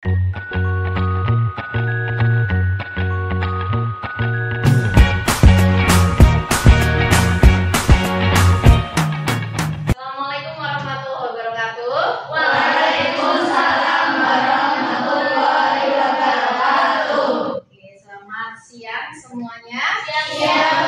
Assalamualaikum warahmatullahi wabarakatuh. Waalaikumsalam warahmatullahi wabarakatuh. Oke, selamat siang semuanya. Siang.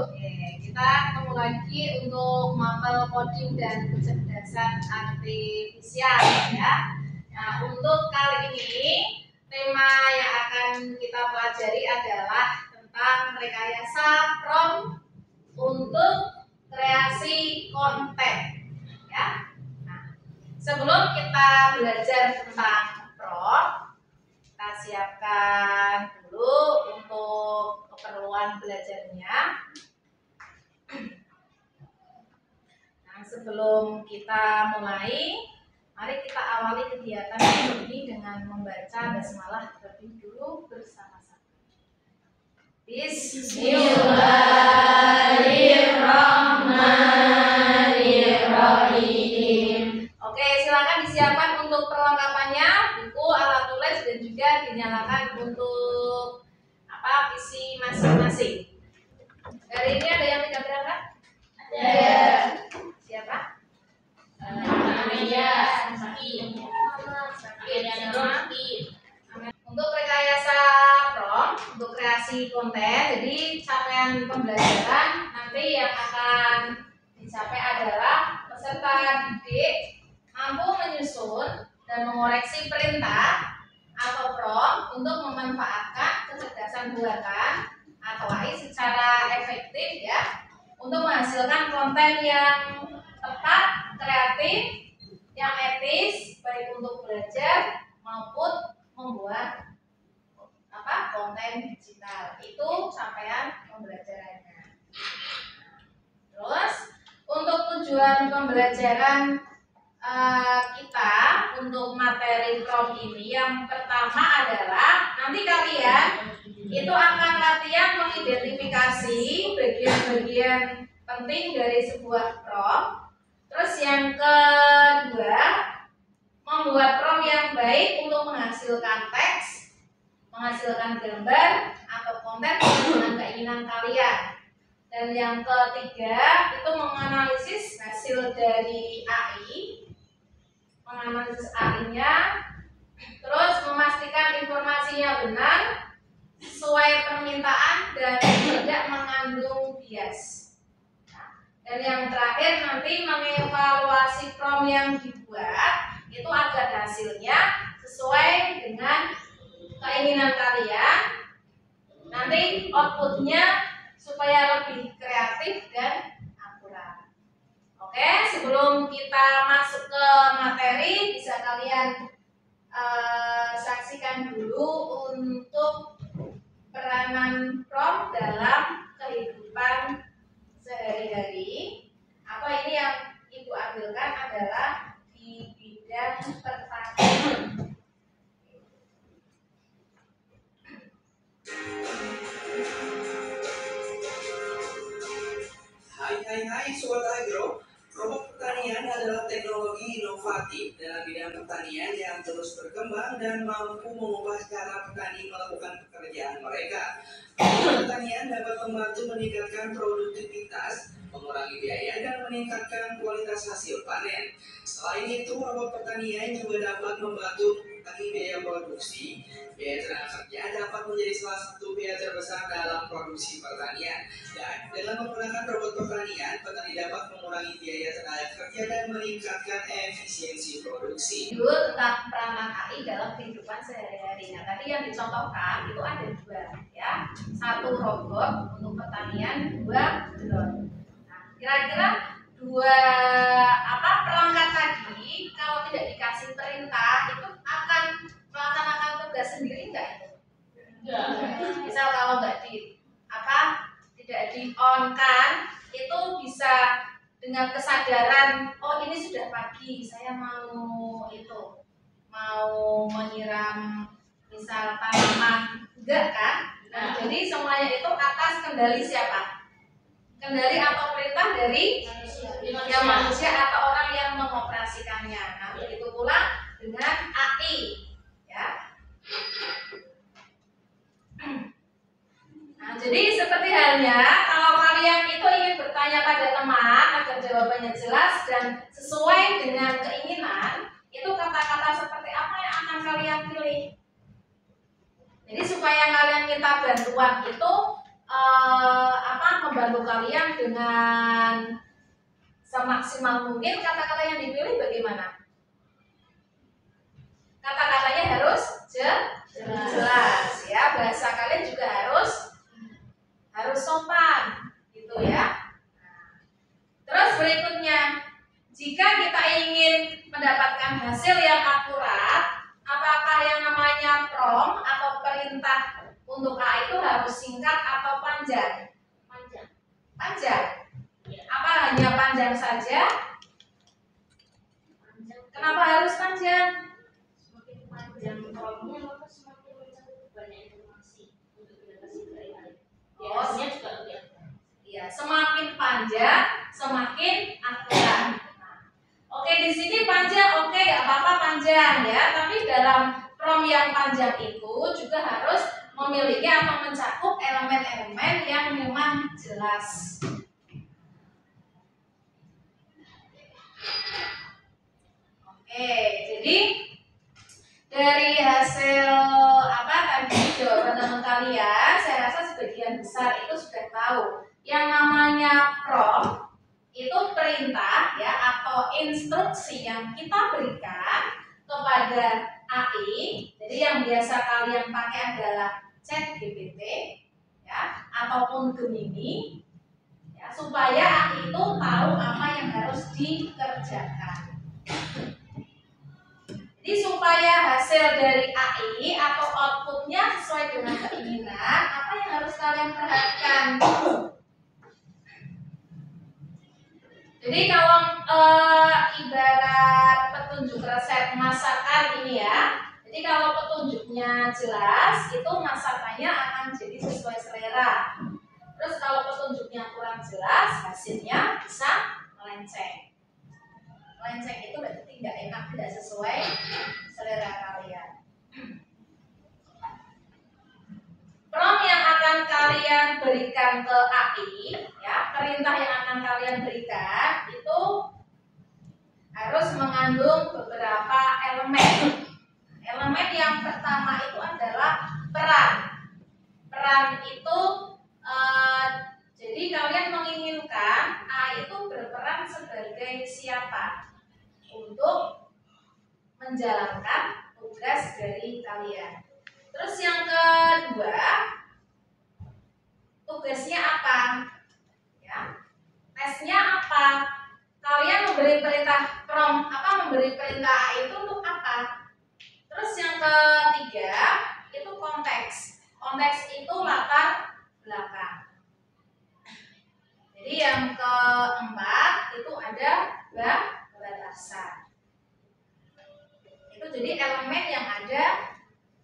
Oke, kita ketemu lagi untuk mapel coding dan kecerdasan artifisial ya. Nah, untuk kali ini tema yang akan kita pelajari adalah tentang rekayasa prompt untuk kreasi konten ya. Nah, sebelum kita belajar tentang prompt, kita siapkan dulu untuk keperluan belajarnya. Nah, sebelum kita mulai, mari kita awali kegiatan ini dengan membaca basmalah terlebih dulu bersama-sama. Bismillahirrahmanirrahim. Oke, silakan disiapkan untuk perlengkapannya, buku, alat tulis, dan juga dinyalakan untuk PC masing-masing. Hari ini ada yang tidak berangkat? Ada. Siapa? Untuk rekayasa prompt, untuk kreasi konten, jadi capaian pembelajaran nanti yang akan dicapai adalah peserta didik mampu menyusun dan mengoreksi perintah atau prompt untuk memanfaatkan kecerdasan buatan atau AI secara efektif ya, untuk menghasilkan konten yang tepat, kreatif, yang etis, baik untuk belajar maupun membuat konten digital. Itu capaian pembelajarannya. Terus untuk tujuan pembelajaran kita untuk materi prompt ini, yang pertama adalah nanti kalian itu akan latihan mengidentifikasi bagian-bagian penting dari sebuah prompt. Terus yang kedua, membuat prompt yang baik untuk menghasilkan teks, menghasilkan gambar atau konten dengan keinginan kalian. Dan yang ketiga itu menganalisis hasil dari AI, menganalisis AI-nya, terus memastikan informasinya benar, sesuai permintaan dan tidak mengandung bias. Dan yang terakhir nanti mengevaluasi prompt yang dibuat itu agar hasilnya sesuai dengan keinginan kalian. Nanti outputnya supaya lebih kreatif dan akurat. Oke, sebelum kita masuk ke materi, bisa kalian saksikan dulu untuk peranan prompt dalam kehidupan sehari-hari. Atau ini yang Ibu ambilkan adalah di bidang pertanian. Hai Sobat Agro. Robot pertanian adalah teknologi inovatif dalam bidang pertanian yang terus berkembang dan mampu mengubah cara petani melakukan pekerjaan mereka. Robot pertanian dapat membantu meningkatkan produktivitas, mengurangi biaya, dan meningkatkan kualitas hasil panen. Selain itu, robot pertanian juga dapat membantu mengurangi biaya produksi. Biaya tenaga kerja dapat menjadi salah satu biaya terbesar dalam produksi pertanian. Dan dengan menggunakan robot pertanian, petani dapat mengurangi biaya tenaga kerja dan meningkatkan efisiensi produksi. Dulu tentang peranan AI dalam kehidupan sehari-hari. Nah, tadi yang dicontohkan itu ada dua, ya. Satu robot untuk pertanian, dua drone. Nah, kira-kira dua perangkat tadi kalau tidak dikasih perintah itu akan melaksanakan tugas sendiri enggak? Misal kalau nggak tidak di on kan, itu bisa dengan kesadaran, oh ini sudah pagi, saya mau menyiram misal tanaman, enggak kan? Nah, jadi semuanya itu atas kendali siapa? Kendali atau perintah dari manusia atau orang yang mengoperasikannya. Nah, begitu pula dengan AI, ya. caranya kalau kalian itu ingin bertanya pada teman agar jawabannya jelas dan sesuai dengan keinginan, itu kata-kata seperti apa yang akan kalian pilih? Jadi supaya kalian minta bantuan itu membantu kalian dengan semaksimal mungkin, kata-kata yang dipilih bagaimana? Kata-katanya harus jelas ya, bahasa kalian juga harus sopan gitu ya. Terus berikutnya, jika kita ingin mendapatkan hasil yang akurat, apakah yang namanya prompt atau perintah untuk A itu harus singkat atau panjang? Panjang. Apa hanya panjang saja? Kenapa harus panjang? Semakin panjang promnya, maka semakin mencakup banyak informasi untuk kita kasih ke AI. Hasilnya juga lebih akurat. Ya, semakin panjang, semakin akurat. Oke, di sini panjang, oke, gak apa-apa panjang ya. Tapi dalam prompt yang panjang itu juga harus memiliki atau mencakup elemen-elemen yang memang jelas. Oke, jadi dari hasil tadi jawaban teman kalian, saya rasa sebagian besar itu sudah tahu yang namanya prompt itu perintah ya atau instruksi yang kita berikan kepada AI. Jadi yang biasa kalian pakai adalah ChatGPT ya ataupun Gemini ya, supaya AI itu tahu apa yang harus dikerjakan. Jadi supaya hasil dari AI atau outputnya sesuai dengan keinginan, apa yang harus kalian perhatikan? Jadi kalau ibarat petunjuk resep masakan ini ya, jadi kalau petunjuknya jelas, itu masakannya akan jadi sesuai selera. Terus kalau petunjuknya kurang jelas, hasilnya bisa melenceng. Melenceng itu berarti tidak enak, tidak sesuai selera kalian. Prompt yang akan kalian berikan ke AI, ya, perintah yang akan kalian berikan itu harus mengandung beberapa elemen. Elemen yang pertama itu adalah peran. Peran itu jadi kalian menginginkan A itu berperan sebagai siapa untuk menjalankan tugas dari kalian. Terus yang kedua, tugasnya apa? Ya, tesnya apa? Kalian memberi perintah prompt memberi perintah itu untuk apa? Terus yang ketiga itu konteks. Konteks itu latar belakang. Jadi yang keempat itu ada batasan. Itu jadi elemen yang ada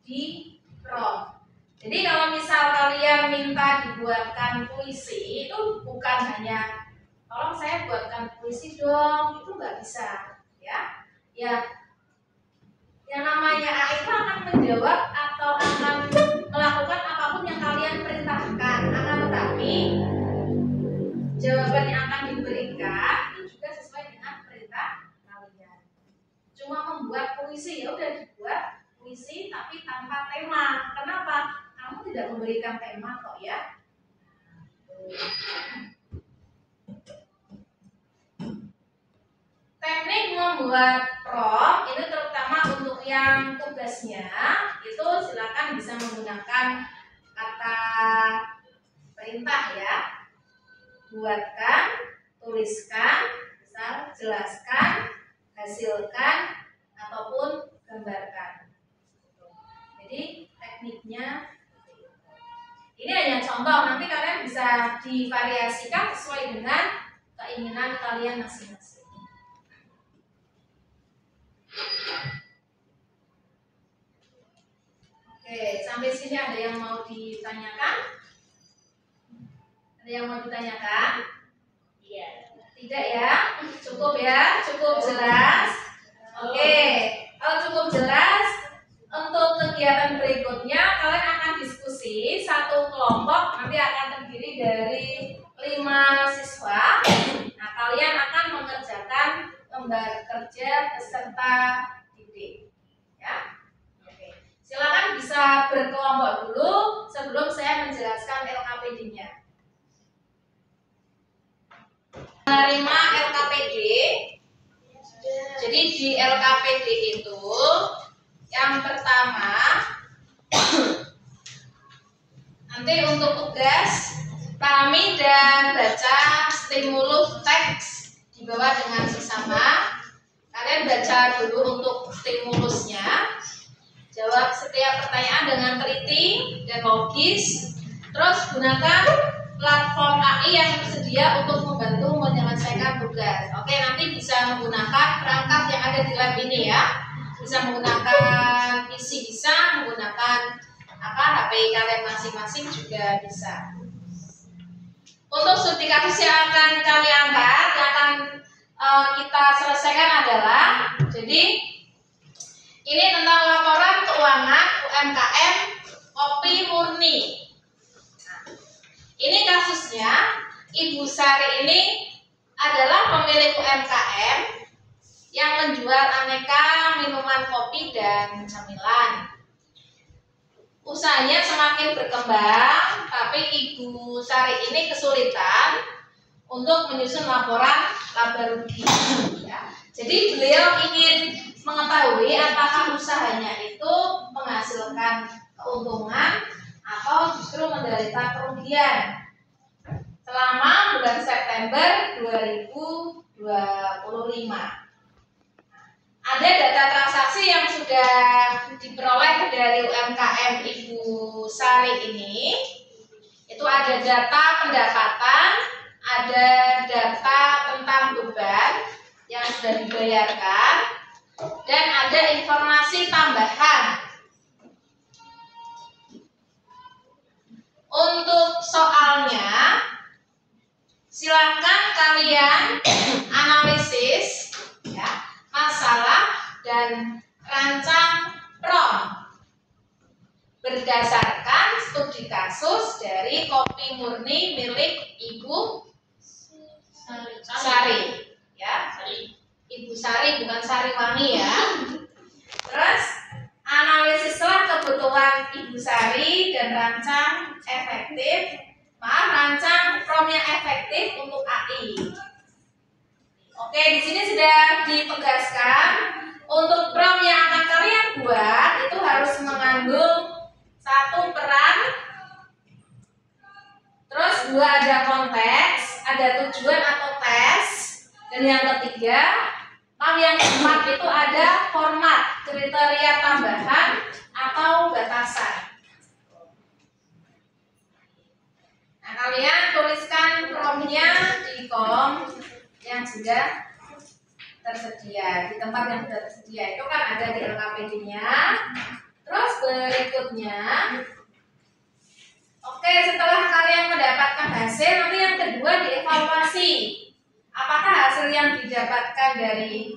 di prompt. Jadi kalau misal kalian minta dibuatkan puisi, itu bukan hanya tolong saya buatkan puisi dong, itu nggak bisa, ya. Yang namanya AI itu akan menjawab atau akan melakukan apapun yang kalian perintahkan. Akan tetapi jawaban yang akan diberikan itu juga sesuai dengan perintah kalian. Cuma membuat puisi, ya udah dibuat puisi tapi tanpa tema. Kenapa? Kamu tidak memberikan tema kok ya. Teknik membuat prompt itu terutama untuk yang tugasnya itu silakan bisa menggunakan kata perintah ya. Buatkan, tuliskan, misal jelaskan, hasilkan ataupun gambarkan. Jadi tekniknya ini hanya contoh, nanti kalian bisa divariasikan sesuai dengan keinginan kalian masing-masing. Oke, sampai sini ada yang mau ditanyakan? Ada yang mau ditanyakan? Iya. Tidak ya? Cukup ya? Cukup jelas? Oke, kalau cukup jelas, untuk kegiatan berikutnya kalian akan diskusi diskusi, satu kelompok nanti akan terdiri dari 5 siswa. Nah, kalian akan mengerjakan lembar kerja peserta didik. Ya. Oke. Silakan bisa berkelompok dulu sebelum saya menjelaskan LKPD-nya. Menerima LKPD. Jadi di LKPD itu yang pertama nanti untuk tugas pahami dan baca stimulus teks di bawah dengan seksama. Kalian baca dulu untuk stimulusnya. Jawab setiap pertanyaan dengan teliti dan logis. Terus gunakan platform AI yang tersedia untuk membantu menyelesaikan tugas. Oke, nanti bisa menggunakan perangkat yang ada di lab ini ya. Bisa menggunakan PC, bisa menggunakan HP kalian masing-masing juga bisa. Untuk studi kasus yang akan kami angkat, yang akan kita selesaikan adalah, jadi ini tentang laporan keuangan UMKM Kopi Murni. Nah, ini kasusnya, Ibu Sari ini adalah pemilik UMKM yang menjual aneka minuman kopi dan camilan. Usahanya semakin berkembang, tapi Ibu Sari ini kesulitan untuk menyusun laporan laba rugi. Ya. Jadi beliau ingin mengetahui apakah usahanya itu menghasilkan keuntungan atau justru menderita kerugian selama bulan September 2025. Ada data transaksi yang sudah diperoleh dari UMKM Ibu Sari ini. Itu ada data pendapatan, ada data tentang beban yang sudah dibayarkan, dan ada informasi tambahan. Untuk soalnya, silakan kalian analisis ya, masalah dan rancang prom berdasarkan studi kasus dari Kopi Murni milik Ibu Sari. Ya, Ibu Sari bukan Sariwangi ya. Terus analisislah kebutuhan Ibu Sari dan rancang rancang prom yang efektif untuk AI. Oke, di sini sudah ditegaskan untuk prom yang akan kalian buat itu harus mengandung 1 peran, terus 2 ada konteks, ada tujuan atau tes, dan yang ketiga, yang keempat itu ada format, kriteria tambahan atau batasan. Nah, kalian tuliskan promnya di kolom yang sudah tersedia, di tempat yang sudah tersedia. Itu kan ada di LKPD-nya. Terus berikutnya, oke, setelah kalian mendapatkan hasil, nanti yang kedua dievaluasi. Apakah hasil yang didapatkan dari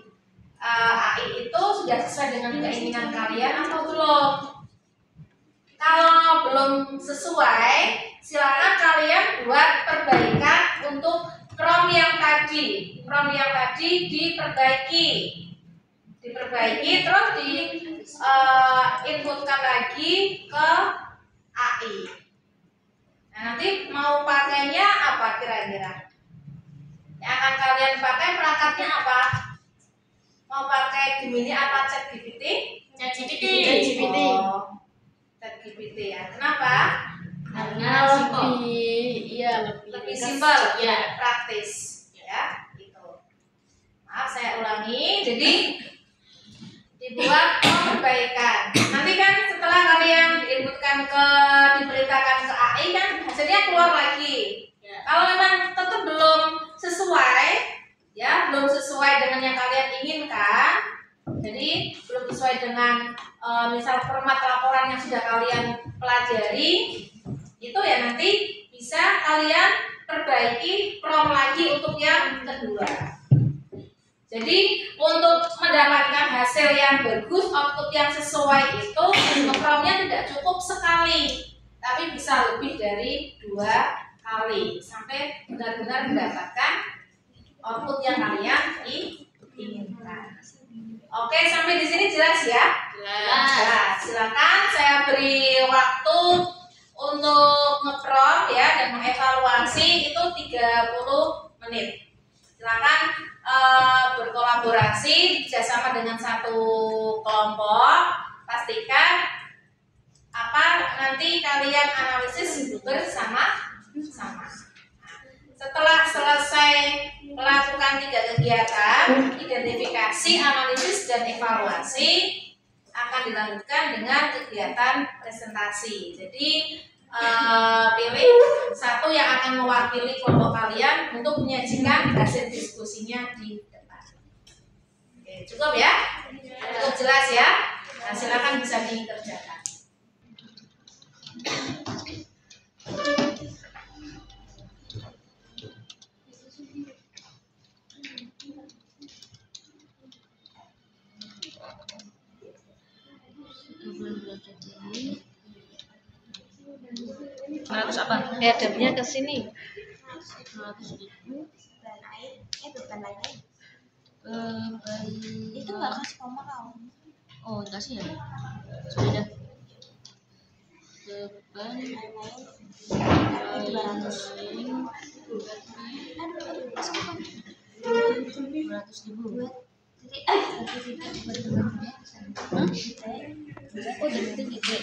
AI itu sudah sesuai dengan keinginan kalian atau belum? Kalau belum sesuai, silakan kalian buat perbaikan untuk prom yang tadi. Prom yang tadi diperbaiki, terus inputkan lagi ke AI. Nah, nanti mau pakainya apa kira-kira? Yang akan kalian pakai perangkatnya apa? Mau pakai Gemini apa ChatGPT? ChatGPT. Oh, ChatGPT ya. Kenapa? Karena lebih simpel, ya, praktis, ya, gitu. Maaf, saya ulangi. Jadi dibuat perbaikan. Nanti kan setelah kalian diberitakan ke AI kan hasilnya keluar lagi. Ya. Kalau memang tetap belum sesuai, ya, belum sesuai dengan yang kalian inginkan, jadi belum sesuai dengan misal format laporan yang sudah kalian pelajari, itu ya nanti bisa kalian perbaiki prom lagi untuk yang kedua. Jadi untuk mendapatkan hasil yang bagus, output yang sesuai itu, promnya tidak cukup sekali, tapi bisa lebih dari 2 kali sampai benar-benar mendapatkan output yang kalian inginkan. Oke, sampai di sini jelas ya? Jelas. Silakan saya beri waktu untuk nge-prompt ya dan mengevaluasi itu 30 menit. Silakan berkolaborasi bersama dengan satu kelompok. Pastikan nanti kalian analisis bersama-sama. Setelah selesai melakukan 3 kegiatan, identifikasi, analisis, dan evaluasi, akan dilanjutkan dengan kegiatan presentasi. Jadi pilih satu yang akan mewakili kelompok kalian untuk menyajikan hasil diskusinya di depan. Oke, cukup ya? Cukup jelas ya? Nah, silakan bisa dikerjakan. Harus apa? Headernya ke sini. 100.000 Bukan lain-lain. Itu Itu nggak kasih koma kau. Oh, kasih ya? Sudah. Beban Lain-lain. 200.000. Oh, jadi gitu.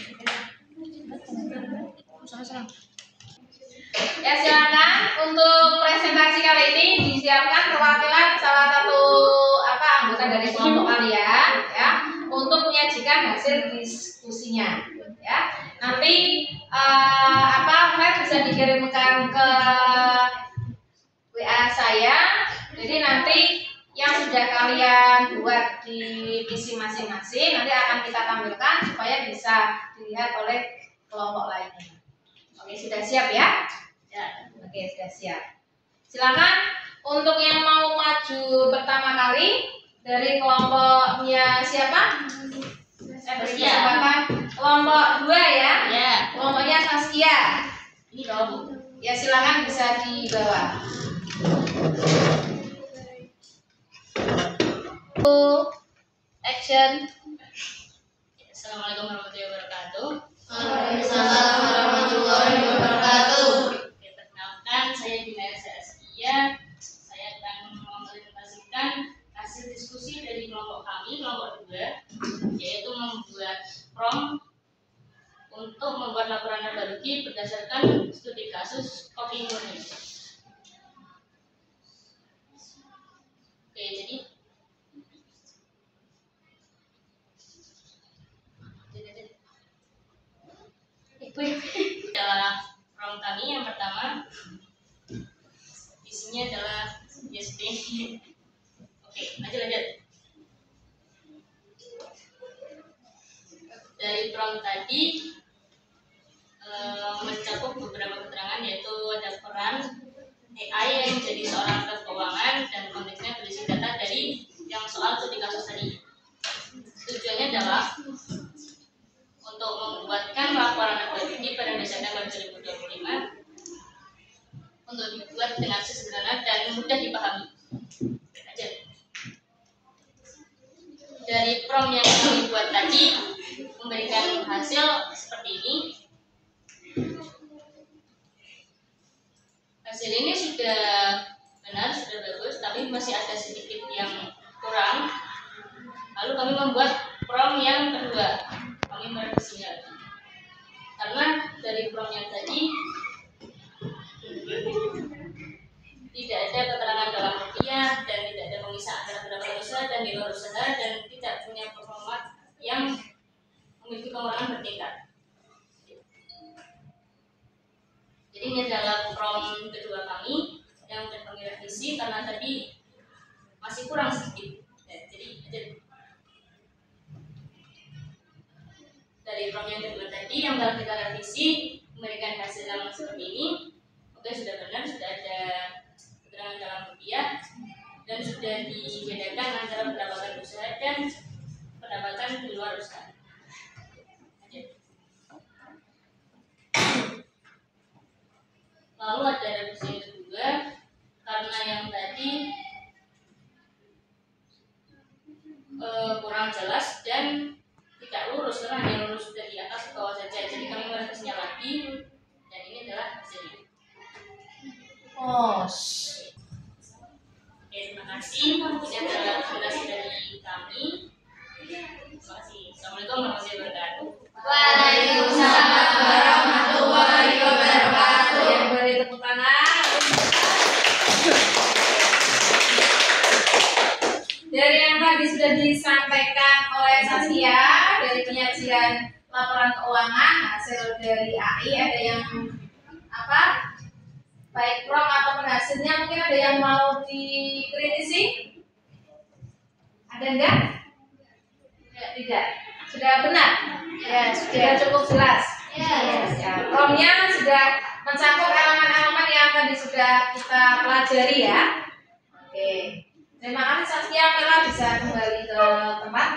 Salah. Ya, silakan untuk presentasi kali ini disiapkan perwakilan salah satu anggota dari kelompok kalian ya untuk menyajikan hasil diskusinya ya. Nanti file bisa dikirimkan ke WA saya. Jadi nanti yang sudah kalian buat di PC masing-masing nanti akan kita tampilkan supaya bisa dilihat oleh kelompok lainnya. Oke, sudah siap ya? Ya. Oke, sudah siap. Silakan untuk yang mau maju pertama kali dari kelompoknya siapa? Kesempatan kelompok 2 ya? Ya. Kelompoknya Saskia. Ini dong. Ya, silakan bisa dibawa. Action. Assalamualaikum warahmatullahi wabarakatuh. Waalaikumsalam warahmatullahi wabarakatuh. Oke, perkenalkan saya Dina Saskia. Saya akan mempresentasikan hasil diskusi dari kelompok kami, kelompok 2, yaitu membuat prompt untuk membuat laporan laba rugi berdasarkan studi kasus kopi murni. Oke, jadi adalah prompt kami yang pertama, isinya adalah USB. Oke, lanjut. Dari prompt tadi mencakup beberapa keterangan, yaitu ada peran AI yang menjadi seorang alat keuangan dan konteksnya berisi data dari yang soal studi kasus tadi. Tujuannya adalah untuk membuatkan laporan laba rugi pada Desember 2025 untuk dibuat dengan sederhana dan mudah dipahami. Lanjut. Dari prompt yang kami buat tadi memberikan hasil seperti ini. Hasil ini sudah benar, sudah bagus, tapi masih ada sedikit yang kurang. Lalu kami membuat prompt yang kedua. Kami merevisinya lagi. Karena dari prompt yang tadi tidak ada keterangan dalam rupiah dan tidak ada pemisahan antara beberapa usaha dan di luar usaha dan tidak punya performa yang memiliki pengurangan bertingkat. Jadi ini adalah prompt kedua kami yang akan kami revisi karena tadi masih kurang sedikit. Jadi dari prompt yang kedua tadi yang telah kita revisi memberikan hasil yang seperti ini. Oke, sudah benar, sudah ada keterangan dalam rupiah dan sudah dibedakan antara pendapatan usaha dan pendapatan di luar usaha. Lanjut. hanya lurus dari atas ke bawah saja. Jadi kami merevisinya lagi dan ini adalah hasilnya. Oh. Oke, terima kasih. Ini adalah rekomendasi dari kami. Terima kasih. Assalamualaikum warahmatullahi wabarakatuh. Waalaikumsalam warahmatullahi wabarakatuh. Yang beri tepuk tangan. Dari yang tadi sudah disampaikan oleh Saskia dari penyajian laporan keuangan hasil dari AI, ada yang apa? Baik prom ataupun hasilnya mungkin ada yang mau dikritisi? Ada enggak? Ya, tidak. Sudah benar? Ya, sudah cukup jelas. Ya, promnya sudah mencakup elemen-elemen yang tadi sudah kita pelajari ya. Oke. Terima kasih Saskia, Mela bisa kembali ke tempat.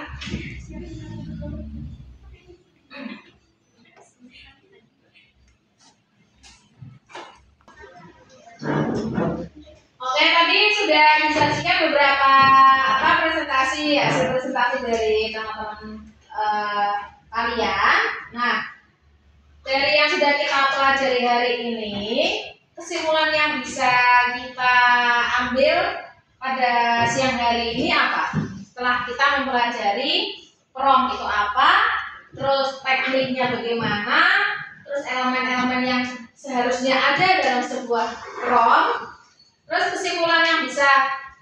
Oke, tadi sudah disajikan beberapa presentasi, hasil presentasi dari teman-teman kalian. Nah, dari yang sudah kita pelajari hari ini, kesimpulan yang bisa kita ambil pada siang hari ini apa? Setelah kita mempelajari prom itu apa, terus tekniknya bagaimana, terus elemen-elemen yang seharusnya ada dalam sebuah prom, terus kesimpulan yang bisa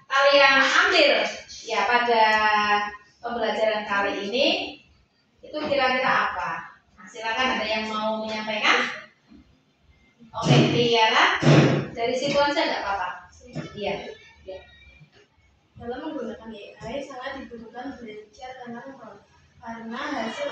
kalian ambil ya pada pembelajaran kali ini itu kira-kira apa? Nah, silakan, ada yang mau menyampaikan? Oke, Tiara, dari situ aja nggak apa-apa. Iya. Dalam menggunakan AI sangat dibutuhkan belajar tentang prompt karena hasil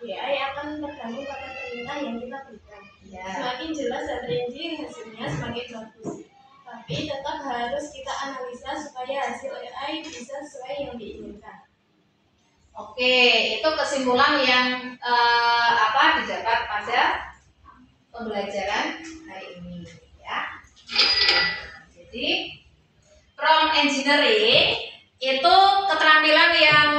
AI akan tergantung pada perintah yang kita berikan. Ya. Semakin jelas dan rinci hasilnya semakin bagus. Tapi tetap harus kita analisa supaya hasil AI bisa sesuai yang diinginkan. Oke, itu kesimpulan yang didapat pada pembelajaran hari ini ya. Jadi prompt engineering itu keterampilan yang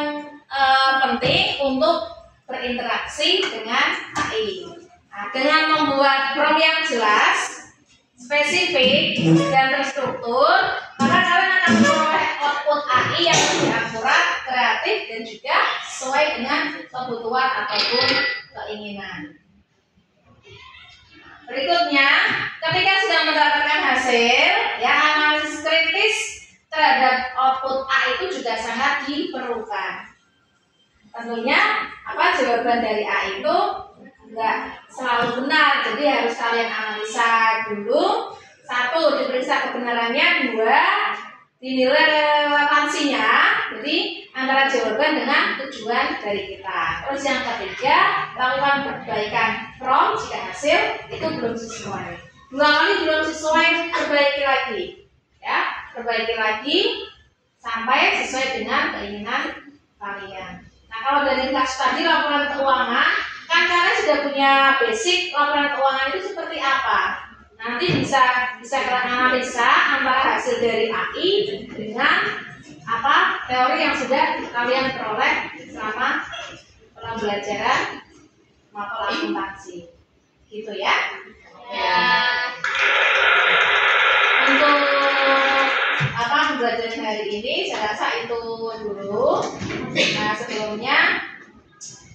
penting untuk berinteraksi dengan AI. Nah, dengan membuat prompt yang jelas, spesifik dan terstruktur, maka kalian akan memperoleh output AI yang lebih akurat, kreatif, dan juga sesuai dengan kebutuhan ataupun keinginan. Berikutnya, ketika sudah mendapatkan hasil, ya analisis kritis terhadap output A itu juga sangat diperlukan. Tentunya jawaban dari A itu enggak selalu benar, jadi harus kalian analisa dulu. Satu, diperiksa kebenarannya. Dua, dinilai relevansinya, jadi antara jawaban dengan tujuan dari kita. Terus yang ketiga, lakukan perbaikan prompt jika hasil itu belum sesuai. Dua kali belum sesuai, perbaiki lagi, ya, perbaiki lagi sampai sesuai dengan keinginan kalian. Nah, kalau dari kelas tadi laporan keuangan, kan kalian sudah punya basic laporan keuangan itu seperti apa. Nanti bisa kalian analisa antara hasil dari AI dengan teori yang sudah kalian peroleh selama pembelajaran mapel akuntansi, gitu ya. Ya. Untuk pembelajaran hari ini saya rasa itu dulu. Nah, sebelumnya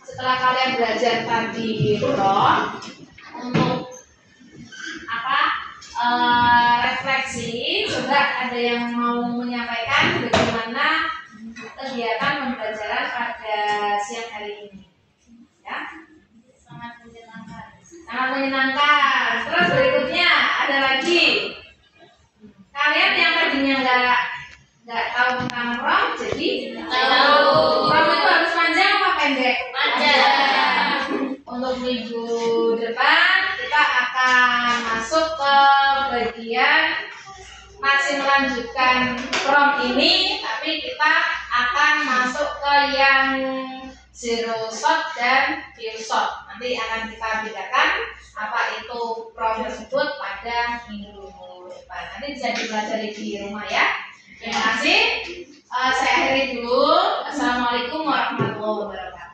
setelah kalian belajar tadi untuk refleksi, coba ada yang mau menyampaikan bagaimana kegiatan pembelajaran pada siang hari ini, ya? Sangat menyenangkan. Sangat menyenangkan. Terus berikutnya ada lagi, kalian yang tadinya nggak tahu tentang prom, jadi tahu. Prom itu harus panjang apa pendek? Panjang. Untuk minggu depan kita akan masuk ke bagian masih melanjutkan prom ini, tapi kita akan masuk ke yang zero shot dan pure shot. Nanti akan kita bedakan apa itu prom tersebut pada minggu depan. Nanti bisa dipelajari di rumah ya. Terima kasih. Saya akhiri dulu. Assalamualaikum warahmatullahi wabarakatuh.